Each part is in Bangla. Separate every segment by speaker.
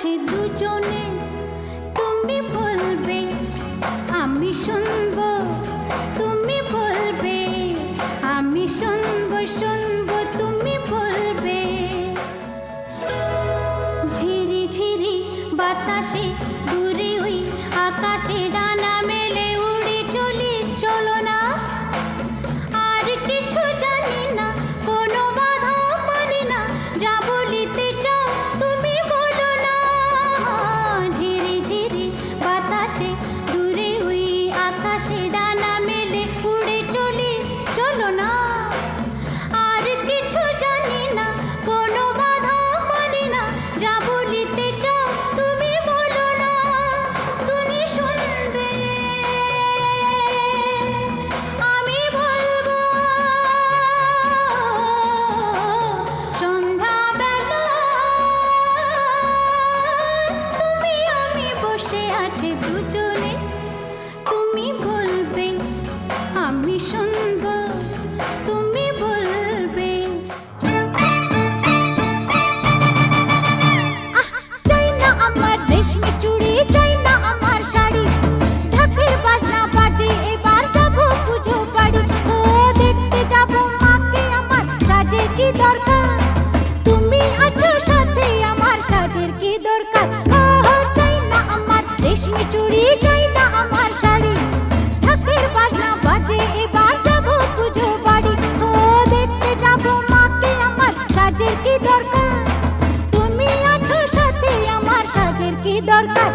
Speaker 1: আছে দুজনে, তুমি বলবে আমি শুনবো, তুমি বলবে আমি শুনবো, শুনবো তুমি বলবে। ঝিরি ঝিরি বাতাসে দূরে ওই আকাশে ডানা মেলে উড়ে চলি, চলো না আর কিছু জানি না, কোনো বাধা মানি না, যা বলিতে চাও তুমি বলো না। ঝিরি ঝিরি বাতাসে দূরে ওই আকাশে ডানা মেলে উড়ে চলি, চলো না আর কিছু জানি না, কোনো বাধা মানি না, যা বলিতে চাও তুমি বলো না। তুমি শুনবে আমি বলবো, সন্ধ্যাবেলা তুমি আমি বসে আছি দুজনে, তুমি বলবে আমি শুনবো, তুমি বলবে। চাই না আমার রেশমি চুড়ি, চাই না আমার শাড়ি, ঢাকের বাজনা বাজে এবার যাবো পুজো বাড়ি। ও দেখতে যাবো মাকে আমার, সাজের কি দরকার, তুমি আছো সাথে আমার, সাজের কি দরকার। চাই না আমার রেশমি চুড়ি, চাই না আমার শাড়ি, ঢাকের বাজনা বাজে এবার যাবো পুজো বাড়ি। ও দেখতে যাবো মাকে আমার, সাজের কি দরকার, তুমি আছো সাথে আমার, সাজের কি দরকার।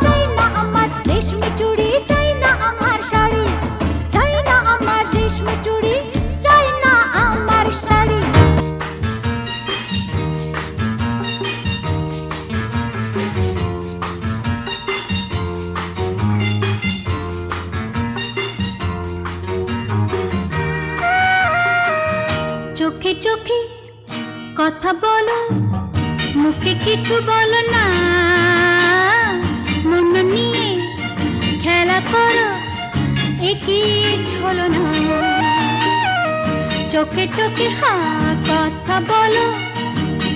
Speaker 1: চাই না আমার রেশমি চুড়ি, চাই না আমার শাড়ি, চাই না আমার রেশমি চুড়ি, চাই না আমার শাড়ি। চোখে চোখে কথা বলো, মুখে কিছু বলো না, মন নিয়ে খেলা করো, একই ছলো না। চোখে চোখে কথা বলো,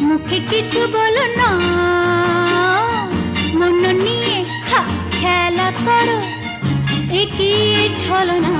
Speaker 1: মুখে কিছু বলো না, মন নিয়ে খেলা করো, একই ছলো না।